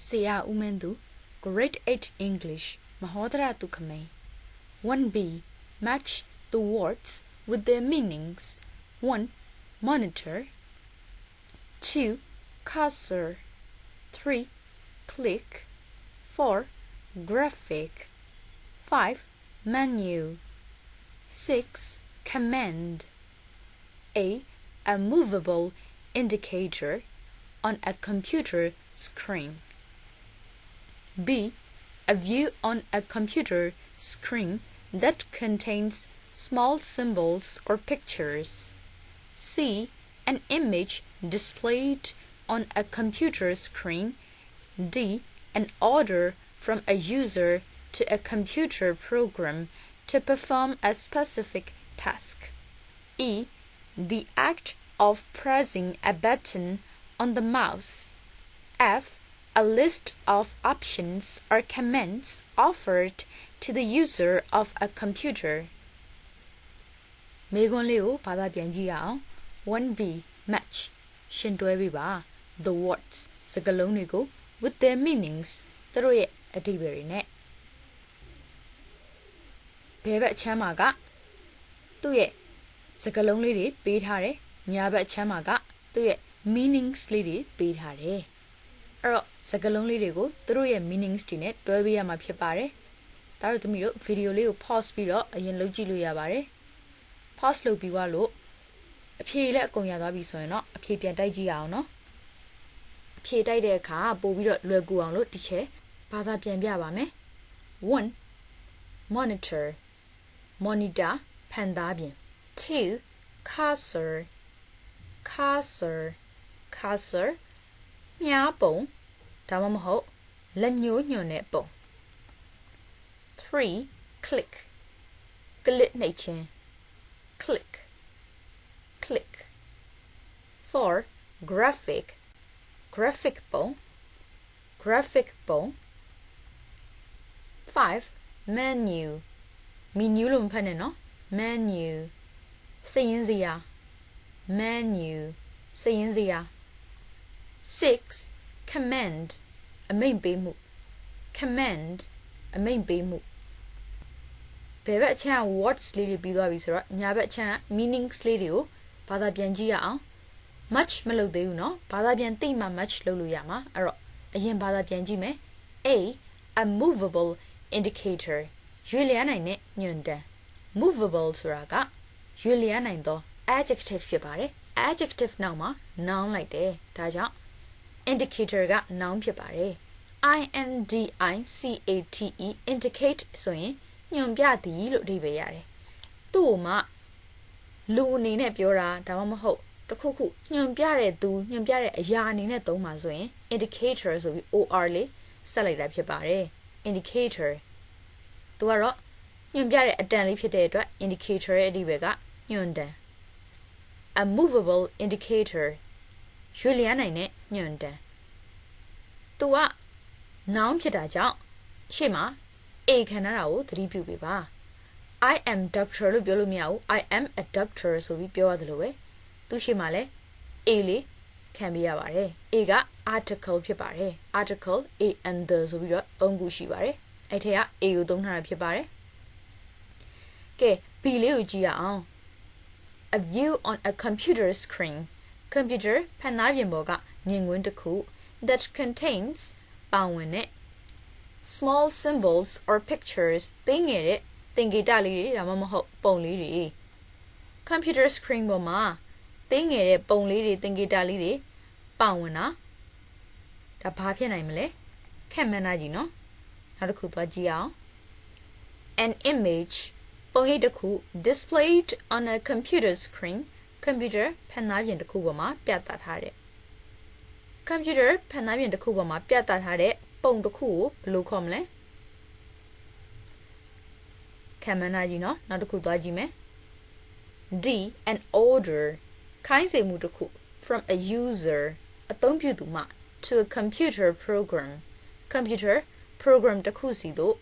Siya Umendu, Grade 8 English, Mahodara Tukame. 1b. Match the words with their meanings. 1. Monitor. 2. Cursor. 3. Click. 4. Graphic. 5. Menu. 6. Command. A. A movable indicator on a computer screen. B. A view on a computer screen that contains small symbols or pictures. C. An image displayed on a computer screen. D. An order from a user to a computer program to perform a specific task. E. The act of pressing a button on the mouse. F. A list of options or commands offered to the user of a computer. မေခွန်းလေးကိုဘာသာပြန်ကြည့်ရအောင် 1b match ရှင်တွဲပေးပါ the words စကားလုံးတွေကို with their meanings သူတို့ရဲ့အဓိပ္ပာယ်တွေနဲ့ဘယ်ဘက်အချမ်းမှာကသူ့ရဲ့စကားလုံးလေးတွေပေးထားတယ်ညာဘက်အချမ်းမှာကသူ့ရဲ့ meanings လေးတွေပေးထားတယ်အဲ့တော့စကားလုံးလေးတွေကိုသူတို့ရဲ့ meanings တွေနဲ့တွဲပေးရမှာဖြစ်ပါတယ်ဒါတို့သမီးတို့ဗီဒီယိုလေးကို pause ပြီးတော့အရင်လုပ်ကြည့်လို့ရပါတယ် pause လုပ်ပြီးသွားလို့အဖြေလည်းအကုန်ရသွားပြီဆိုရင်တော့အဖြေပြန်တိုက်ကြည့်ရအောင်နော်အဖြေတိုက်တဲ့အခါပို့ပြီးတော့လွယ်ကူအောင်လို့ဒီချက်ဘာသာပြန်ပြပါမယ် 1 monitor monitor ဖန်သားပြင် 2 cursor cursor cursor မြားပုံဒါမှမဟုတ်လက်ညှိုးညွှန်တဲ့ပုံ 3 click ကလစ်နှိပ်ခြင်း click click 4 graphic graphic ပုံ graphic ပုံ 5 menu menu လို့မဖတ်နဲ့နော် menu စာရင်းစရာ menu စာရင်းစရာ 6 command အမိန့်ပေးမှု command အမိန့်ပေးမှုဘယ်ဘက်အချမ်း words လေးတွေပြီးသွားပြီဆိုတော့ညာဘက်အချမ်း meanings လေးတွေကိုဘာသာပြန်ကြည့်ရအောင် match မလုပ်သေးဘူးเนาะဘာသာပြန်သိမှ match လုပ်လို့ရမှာအဲ့တော့အရင်ဘာသာပြန်ကြည့်မယ် a movable indicator ရွေ့လျားနိုင်တဲ့ညွှန်တမ်း movable ဆိုတာကရွေ့လျားနိုင်သော adjective ဖြစ်ပါတယ် adjective နောက်မှာ noun လိုက်တယ်ဒါကြောင့် indicator က noun ဖြစ်ပါတယ် indicate indicate ဆိုရင်ညွှန်ပြသည်လို့အဓိပ္ပာယ်ရတယ်သူ့ကိုမှလူအနေနဲ့ပြောတာဒါမှမဟုတ်တခုခုညွှန်ပြတဲ့သူညွှန်ပြတဲ့အရာအနေနဲ့သုံးပါဆိုရင် indicator ဆိုပြီး or လေးဆက်လိုက်တာဖြစ်ပါတယ် indicator သူကတော့ညွှန်ပြတဲ့အတန်လေးဖြစ်တဲ့အတွက် indicator ရဲ့အဓိပ္ပာယ်ကညွှန်တမ်း a movable indicator ရွေ့လျားနိုင်တဲ့ညွှန်တမ်းသူက noun ဖြစ်တာကြောင့်ရှေ့မှာ a ခံထားတာကိုသတိပြုပေးပါ I am doctor လို့ပြောလို့မရဘူး I am a doctor ဆိုပြီးပြောရတယ်လို့ပဲသူရှေ့မှာလည်း a လေးခံပေးရပါတယ် a က article ဖြစ်ပါတယ် article a and the ဆိုပြီးတော့၃ခုရှိပါတယ်အဲ့ထက်က a ကိုသုံးထားတာဖြစ်ပါတယ်ကဲ b လေးကိုကြည့်ရအောင် a view on a computer screen computer ဖန်သားပြင်ပေါ်ကမြင်ကွင်းတစ်ခု that contains ပါဝင်တဲ့ small symbols or pictures သိငယ်တဲ့သင်္ကေတလေးတွေဒါမှမဟုတ်ပုံလေးတွေ computer screen ပေါ်မှာသိငယ်တဲ့ပုံလေးတွေသင်္ကေတလေးတွေပါဝင်တာဒါဘာဖြစ်နိုင်မလဲခက်မှန်းတာကြီးနော်နောက်တစ်ခုသွားကြည့်အောင် an image ပုံရိပ်တစ်ခု displayed on a computer screen computer ဖန်သားပြင်တစ်ခုပေါ်မှာပြသထားတဲ့ computer ဖန်သားပြင်တစ်ခုပေါ်မှာပြသထားတဲ့ပုံတစ်ခုကိုဘယ်လိုခေါ်မလဲခံမနာကြီးနော်နောက်တစ်ခုသွားကြည့်မယ် D an order ခိုင်းစေမှုတစ်ခု from a user အသုံးပြုသူမှ to a computer program computer program တစ်ခုစီသို့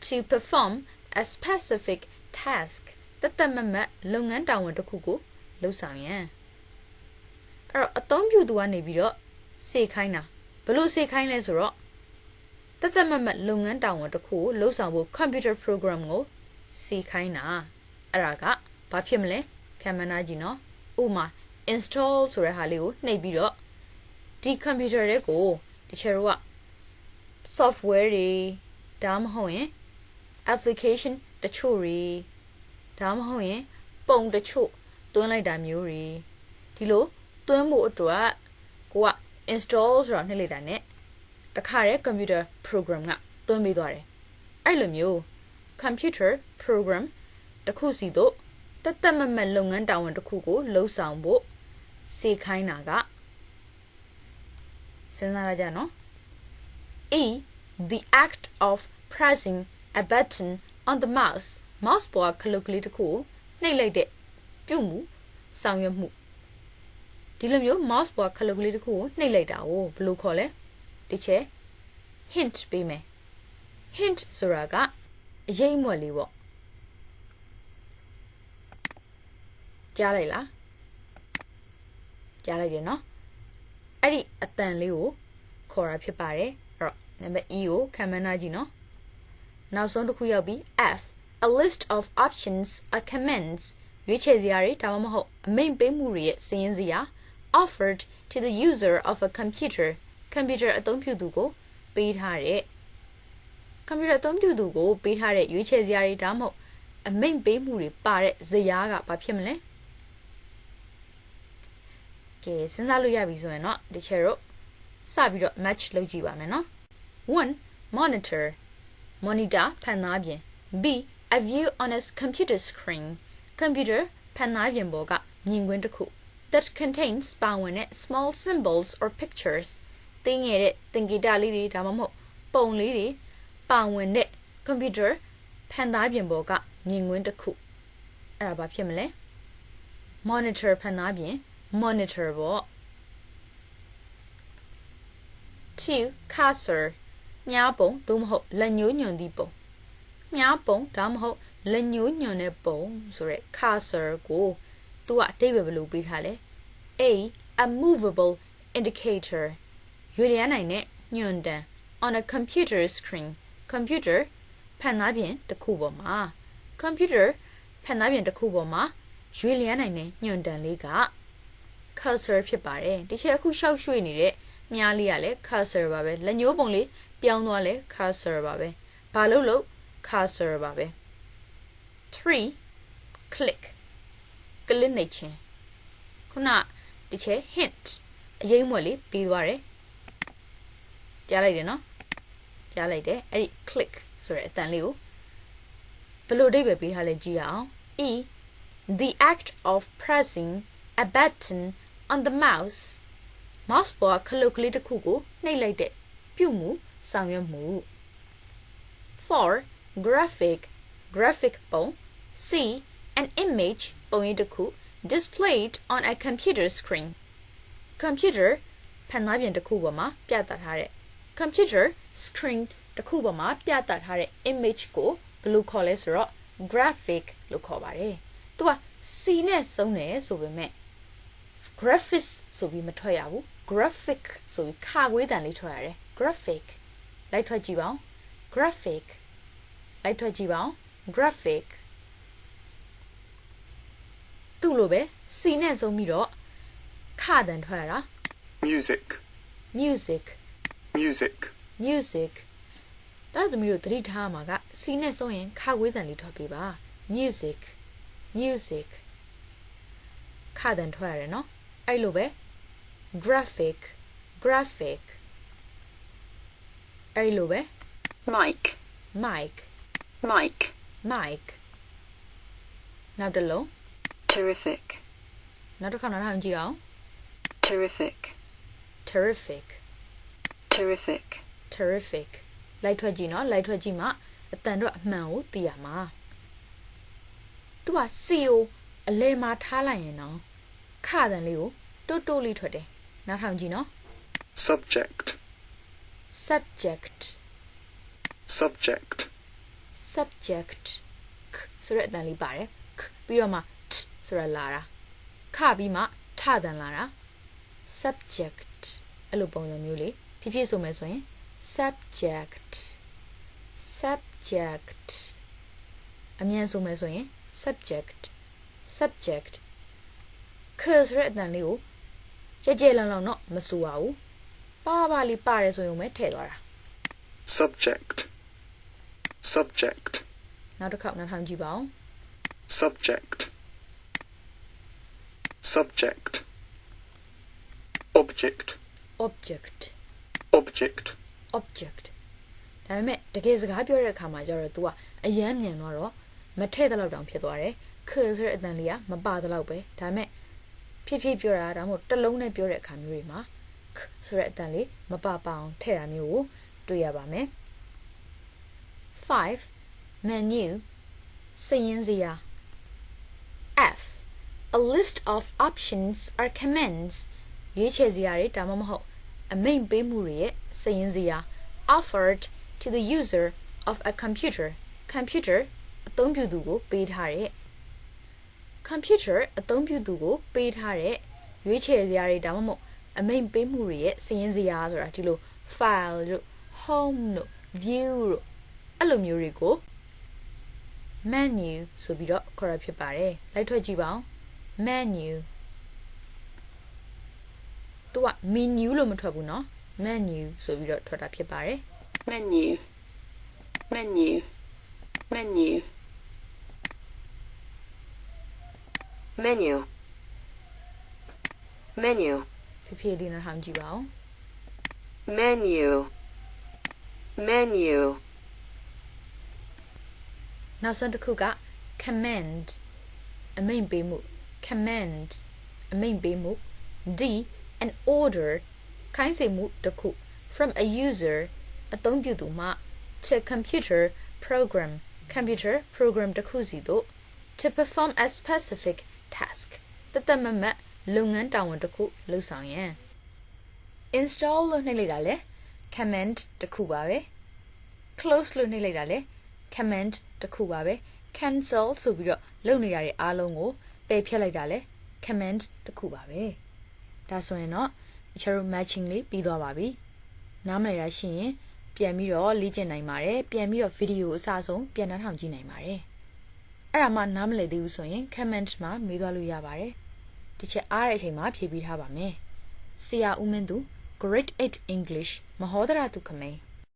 to perform a specific task တသက်မမတ်လုပ်ငန်းတာဝန်တစ်ခုကိုလုပ်ဆောင်ရန်အဲ့တော့အသုံးပြုသူကနေပြီးတော့စေခိုင်းတာ ဘလို့စေခိုင်းလဲဆိုတော့တသက်မမတ်လုပ်ငန်းတာဝန်တစ်ခုကိုလှုပ်ဆောင်ဖို့ computer program ကိုစေခိုင်းတာအဲ့ဒါကဘာဖြစ်မလဲခံမနာကြည့်နော်ဥပမာ install ဆိုတဲ့ဟာလေးကိုနှိပ်ပြီးတော့ဒီ computer တွေကိုတချို့က software တွေဒါမှမဟုတ်ရင် application တချို့တွေဒါမှမဟုတ်ရင်ပုံတချို့သွင်းလိုက်တာမျိုးတွေဒီလိုသွင်းဖို့အတွက်ကိုက install ဆိုတာနှိပ်လိုက်တာ ਨੇ တခါတည်း computer program ကသွင်းပေးသွားတယ်အဲ့လိုမျိုး computer program တစ်ခုစီတော့တသက်မမတ်လုပ်ငန်းတာဝန်တစ်ခုကိုလှုပ်ဆောင်ဖို့စေခိုင်းတာကစဉ်းစားရကြနော် E the act of pressing a button on the mouse ပေါ်ကခလုတ်ကလေးတစ်ခုကိုနှိပ်လိုက်တဲ့ပြုမှုဆောင်ရွက်မှုဒီလိုမျိုး mouse ပေါ်ခလုတ်ကလေးတစ်ခုကိုနှိပ်လိုက်တာကိုဘယ်လိုခေါ်လဲဒီချက် hint ပေးမယ် hint ဆိုတာကအရေးအမွက်လေးပေါ့ကြားလိုက်လားကြားလိုက်တယ်နော်အဲ့ဒီအတန်လေးကိုခေါ်တာဖြစ်ပါတယ်အဲ့တော့နံပါတ် E ကိုခံမှန်းနာကြည့်နော်နောက်ဆုံးတစ်ခုရောက်ပြီ F a list of options or commands ရွေးချယ်စရာတွေဒါမှမဟုတ်အမိန့်ပေးမှုတွေရဲ့စာရင်းစရာ offered to the user of a computer အသုံးပြုသူကိုပေးထားတဲ့ computer အသုံးပြုသူကိုပေးထားတဲ့ရွေးချယ်စရာတွေဒါမှမဟုတ်အမိန့်ပေးမှုတွေပါတဲ့ဇယားကဘာဖြစ်မလဲကဲစဉ်းစားလို့ရပြီဆိုရင်တော့ဒီချက်တော့စပြီးတော့ match လုပ်ကြည့်ပါမယ်နော် 1 monitor ဖန်သားပြင် B a view on a computer screen computer ဖန်သားပြင်ပေါ်ကမြင်ကွင်းတစ်ခု that contains ပါဝင်တဲ့ small symbols or pictures သိငယ်တဲ့သင်္ကေတလေးတွေဒါမှမဟုတ်ပုံလေးတွေပါဝင်တဲ့ computer ဖန်သားပြင်ပေါ်ကမြင်ကွင်းတစ်ခုအဲ့ဒါဘာဖြစ်မလဲ monitor ဖန်သားပြင် monitor ပေါ့ 2 cursor မြားပုံသို့မဟုတ်လက်ညှိုးညွှန်သည့်ပုံမြားပုံဒါမှမဟုတ်လက်ညှိုးညွှန်တဲ့ပုံဆိုရက် cursor ကိုသူကအဓိပ္ပာယ်ဘယ်လိုပေးထားလဲ A movable indicator ရွေလျားနိုင်တဲ့ညွှန်တံ on a computer screen computer ဖန်သားပြင်တစ်ခုပေါ်မှာ computer ဖန်သားပြင်တစ်ခုပေါ်မှာရွေလျားနိုင်တဲ့ညွှန်တံလေးက cursor ဖြစ်ပါတယ်ဒီချက်အခုရှောက်ရွှေ့နေတဲ့မြားလေးကလည်း cursor ပါပဲလက်ညှိုးပုံလေးပြောင်းသွားလဲ cursor ပါပဲဘာလို့ cursor ပါပဲ 3 click ကလစ်နေချင်းခုနဒီချက် hint အရေးမွက်လေးပြီးသွားတယ်ကြားလိုက်တယ်နော်ကြားလိုက်တယ်အဲ့ဒီ click ဆိုတဲ့အတန်လေးကိုဘယ်လိုအဓိပ္ပာယ်ပေးထားလဲကြည့်အောင် E the act of pressing a button on the mouse ပေါ်ခလုတ်ကလေးတစ်ခုကိုနှိပ်လိုက်တဲ့ပြုမှုဆောင်ရွက်မှု 4 graphic ပုံ C an image ပုံရိပ်တစ်ခု displayed on a computer screen computer ဖန်သားပြင်တစ်ခုပေါ်မှာပြသထားတဲ့ computer screen တစ်ခုပေါ်မှာပြသထားတဲ့ image ကိုဘယ်လိုခေါ်လဲဆိုတော့ graphic လို့ခေါ်ပါတယ်သူက C နဲ့စုံတယ်ဆိုပေမဲ့ graphics ဆိုပြီးမထွက်ရဘူး graphic ဆိုပြီးခါခွေးတန်လေးထွက်ရတယ် graphic လိုက်ထွက်ကြည့်ပါဦး graphic လိုက်ထွက်ကြည့်ပါဦး graphic သူ့လိုပဲ C နဲ့စုံပြီးတော့ခတန်ထွက်ရတာ music ဒါတို့မျိုးသတိထားမှာက C နဲ့စုံရင်ခခွေးတန်လေးထွက်ပေးပါ music ခတန်ထွက်ရတယ်နော်အဲ့လိုပဲ graphic အဲ့လိုပဲ mic နောက်တစ်လုံး terrific နောက်တစ်ခါနောက်ထောင်ကြည့်အောင် terrific လိုက်ထွက်ကြည့်နော်လိုက်ထွက်ကြည့်မှအတန်တော့အမှန်ကိုသိရမှာသူက C ကိုအလဲမှာထားလိုက်ရင်တော့ခတန်လေးကိုတိုးတိုးလေးထွက်တယ်နောက်ထောင်ကြည့်နော် subject ဆိုတဲ့အတန်လေးပါတယ်ပြီးတော့မှ t ဆိုတာလာတာခပြီးမှထတန်လာတာ subject အဲ့လိုပုံစံမျိုးလေး ဖြစ်ဖြစ်ဆိုမယ်ဆိုရင် subject subject အမြန်ဆိုမယ်ဆိုရင် subject subject ခဆိုတဲ့အတန်လေးကိုကြဲကြဲလောင်လောင်တော့မဆိုပါဘူးပါပါလေးပါတယ်ဆိုရင်ပဲထည့်သွားတာ subject subject နောက်တစ်ခေါက်နားထောင်ကြည့်ပါဦး subject subject object object object object ဒါပေမဲ့တကယ်စကားပြောတဲ့အခါမှာကျတော့ तू ကအယမ်းမြန်တော့မထည့်တဲ့လောက်တောင်ဖြစ်သွားတယ်ခဆိုတဲ့အတန်လေးကမပါတဲ့လောက်ပဲဒါပေမဲ့ဖြစ်ဖြစ်ပြောတာဒါမှမဟုတ်တစ်လုံးနဲ့ပြောတဲ့အခါမျိုးတွေမှာခဆိုတဲ့အတန်လေးမပါပါအောင်ထည့်တာမျိုးကိုတွေ့ရပါမယ် 5 menu စာရင်းစရာ F a list of options or commands ရွေးချယ်စရာတွေဒါမှမဟုတ်အမိန့်ပေးမှုတွေရဲ့စာရင်းစရာ offered to the user of a computer computer အသုံးပြုသူကိုပေးထားတဲ့ computer အသုံးပြုသူကိုပေးထားတဲ့ရွေးချယ်စရာတွေဒါမှမဟုတ်အမိန့်ပေးမှုတွေရဲ့စာရင်းစရာဆိုတာဒီလို file တို့ home တို့ view တို့အဲ့လိုမျိုးတွေကို menu ဆိုပြီးတော့ခေါ်ရဖြစ်ပါတယ်လိုက်ထွက်ကြည့်ပါဦး menu သူက menu လို့မထွက်ဘူးเนาะ menu ဆိုပြီးတော့ထွက်တာဖြစ်ပါတယ် menu menu menu menu menu ဖြစ်ဖြစ်လေးနားထောင်ကြည့်ပါဦး menu menu နောက်ဆုံးတစ်ခုက command အမိန့်ပေးမှု command အမိန့်ပေးမှု D an order ခိုင်းစေမှုတစ်ခု from a user အသုံးပြုသူမှ to computer program computer program တစ်ခုစီတို့ to perform a specific task တသက်မမတ်လုပ်ငန်းတာဝန်တစ်ခုလုပ်ဆောင်ရန် install လို့နှိပ်လိုက်တာလေ command တစ်ခုပါပဲ close လို့နှိပ်လိုက်တာလေ command တစ်ခုပါပဲ cancel ဆိုပြီးတော့လုပ်နေရတဲ့အားလုံးကိုပယ်ဖျက်လိုက်တာလေ command တစ်ခုပါပဲဒါဆိုရင်တော့ကျွန်တော်တို့ matching လေးပြီးသွားပါပြီနားမလည်ရရှိရင်ပြန်ပြီးတော့လေ့ကျင့်နိုင်ပါတယ်ပြန်ပြီးတော့ဗီဒီယိုအစဆုံးပြန်နှားထောင်ကြည့်နိုင်ပါတယ်အဲ့ဒါမှနားမလည်သေးဘူးဆိုရင် comment မှာမေးသွားလို့ရပါတယ်ဒီချက်အားတဲ့အချိန်မှာဖြေပေးထားပါမယ်ဆရာဦးမင်းသူ Grade 8 English မဟောဒရာသူခမိန်